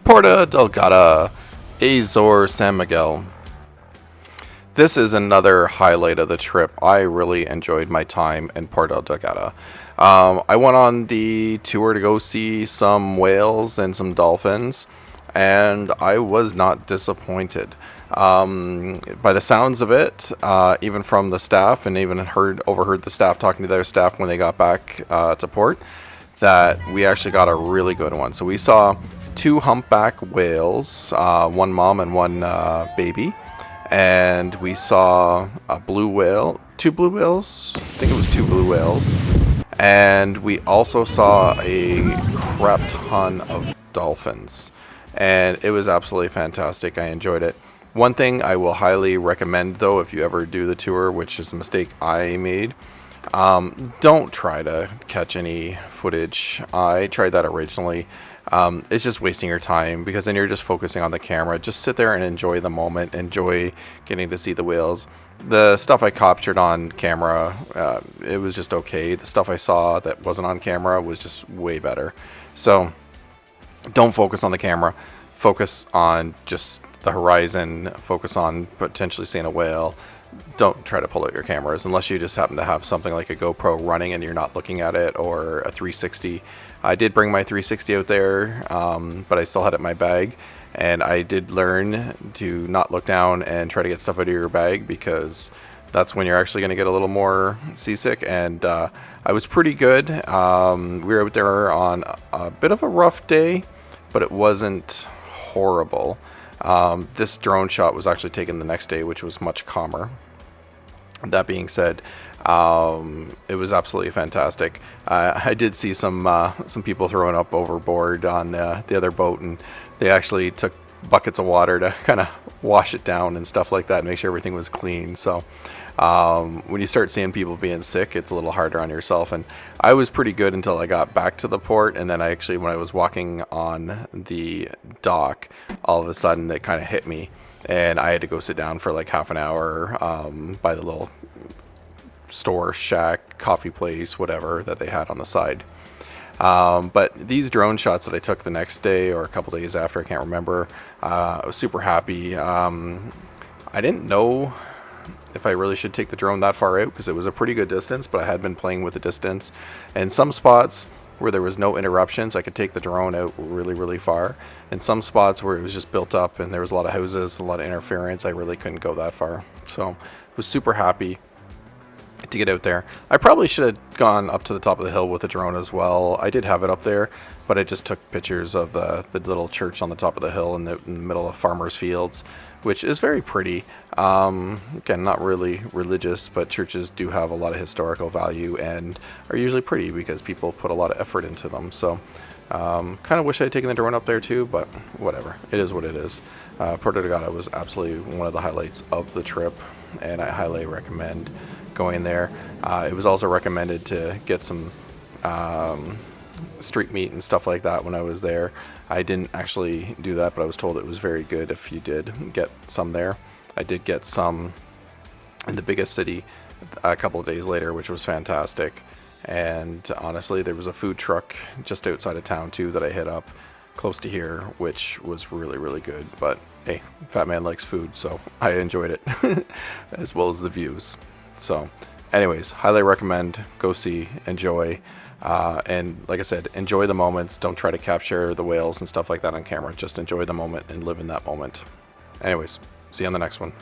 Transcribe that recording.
Porta Delgada, Azores San Miguel. This is another highlight of the trip. I really enjoyed my time in Porta Delgada. I went on the tour to go see some whales and some dolphins, and I was not disappointed. By the sounds of it, even from the staff, and even overheard the staff talking to their staff when they got back to port, that we actually got a really good one. So we saw two humpback whales, one mom and one baby, and we saw a blue whale, two blue whales, I think it was two blue whales, and we also saw a crap ton of dolphins, and it was absolutely fantastic. I enjoyed it. One thing I will highly recommend, though, if you ever do the tour, which is a mistake I made, don't try to catch any footage. I tried that originally. It's just wasting your time, because then you're just focusing on the camera. Just sit there and enjoy the moment, enjoy getting to see the whales. The stuff I captured on camera, it was just okay. The stuff I saw that wasn't on camera was just way better. So don't focus on the camera. Focus on just the horizon. Focus on potentially seeing a whale. Don't try to pull out your cameras unless you just happen to have something like a GoPro running and you're not looking at it, or a 360. I did bring my 360 out there, but I still had it in my bag, and I did learn to not look down and try to get stuff out of your bag, because that's when you're actually going to get a little more seasick. And I was pretty good. We were out there on a bit of a rough day, but it wasn't horrible. This drone shot was actually taken the next day, which was much calmer. That being said, it was absolutely fantastic. I did see some people throwing up overboard on the other boat, and they actually took buckets of water to kind of wash it down and stuff like that, and make sure everything was clean. So when you start seeing people being sick, it's a little harder on yourself. And I was pretty good until I got back to the port, and then when I was walking on the dock, all of a sudden it kind of hit me, and I had to go sit down for like half an hour by the little store, shack, coffee place, whatever that they had on the side. But these drone shots that I took the next day or a couple days after, I can't remember, I was super happy. I didn't know if I really should take the drone that far out, because it was a pretty good distance, but I had been playing with the distance. And some spots where there was no interruptions, I could take the drone out really, really far. And some spots where it was just built up and there was a lot of houses, a lot of interference, I really couldn't go that far. So I was super happy to get out there. I probably should have gone up to the top of the hill with the drone as well. I did have it up there, but I just took pictures of the little church on the top of the hill in the middle of farmers' fields, which is very pretty. Again, not really religious, but churches do have a lot of historical value and are usually pretty because people put a lot of effort into them. So kind of wish I had taken the drone up there too, but whatever. It is what it is. Porta Delgada was absolutely one of the highlights of the trip, and I highly recommend going there. It was also recommended to get some street meat and stuff like that when I was there. I didn't actually do that, but I was told it was very good if you did get some there. I did get some in the biggest city a couple of days later, which was fantastic. And honestly, there was a food truck just outside of town too that I hit up close to here, which was really, really good. But hey, fat man likes food, so I enjoyed it as well as the views. So anyways, highly recommend, go see, enjoy, and like I said, enjoy the moments. Don't try to capture the whales and stuff like that on camera. Just enjoy the moment and live in that moment. Anyways, see you on the next one.